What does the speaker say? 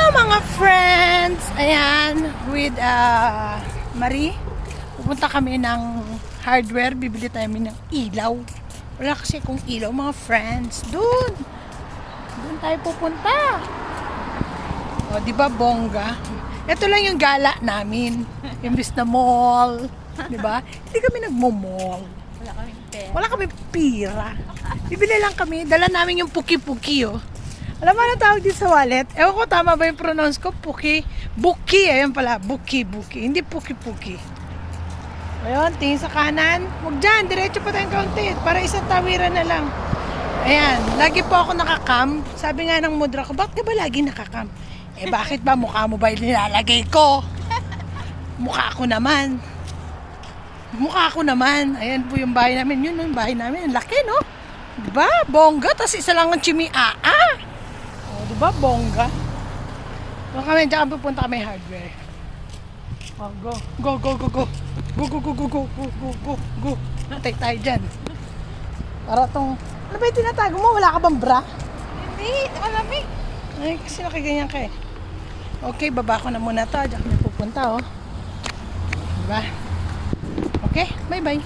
Hello mga friends! Ayan, with Marie. Pupunta kami ng hardware. Bibili tayo ng ilaw. Wala kasi kung ilaw mga friends. Doon tayo pupunta. O, di ba bongga? Ito lang yung gala namin. Imbis na mall. Di ba? Hindi kami nagmo-mall. Wala kami pira. Bibili lang kami. Dala namin yung puki-puki, oh. Alam mo ano tawag dito sa wallet? Ewan ko tama ba yung pronounce ko? Puki. Buki. Ayan pala. Buki. Hindi puki-puki. Ayun, tingin sa kanan. Huwag dyan. Diretso pa tayong kaunti. Para isang tawiran na lang. Ayan. Lagi po ako nakakam. Sabi nga ng mudra ko, bakit ka ba lagi nakakam? Eh bakit ba? Mukha mo ba yung nilalagay ko? Mukha ko naman. Ayan po yung bahay namin. Yun yung bahay namin. Ang laki, no? Diba? Bongga. Tapos isa lang ang chimiaa. O, diba? Bongga. Doon kami. Diyan kami pupunta kami hardware. O, go. Go. Natay tayo dyan. Para tong... Ano ba yung tinatago mo? Wala ka bang bra? Hindi, malamig. Ay, kasi nakiganyan ka eh. Okay, baba ko na muna to. Diyan kami pupunta, oh. Diba? Okay, bye-bye.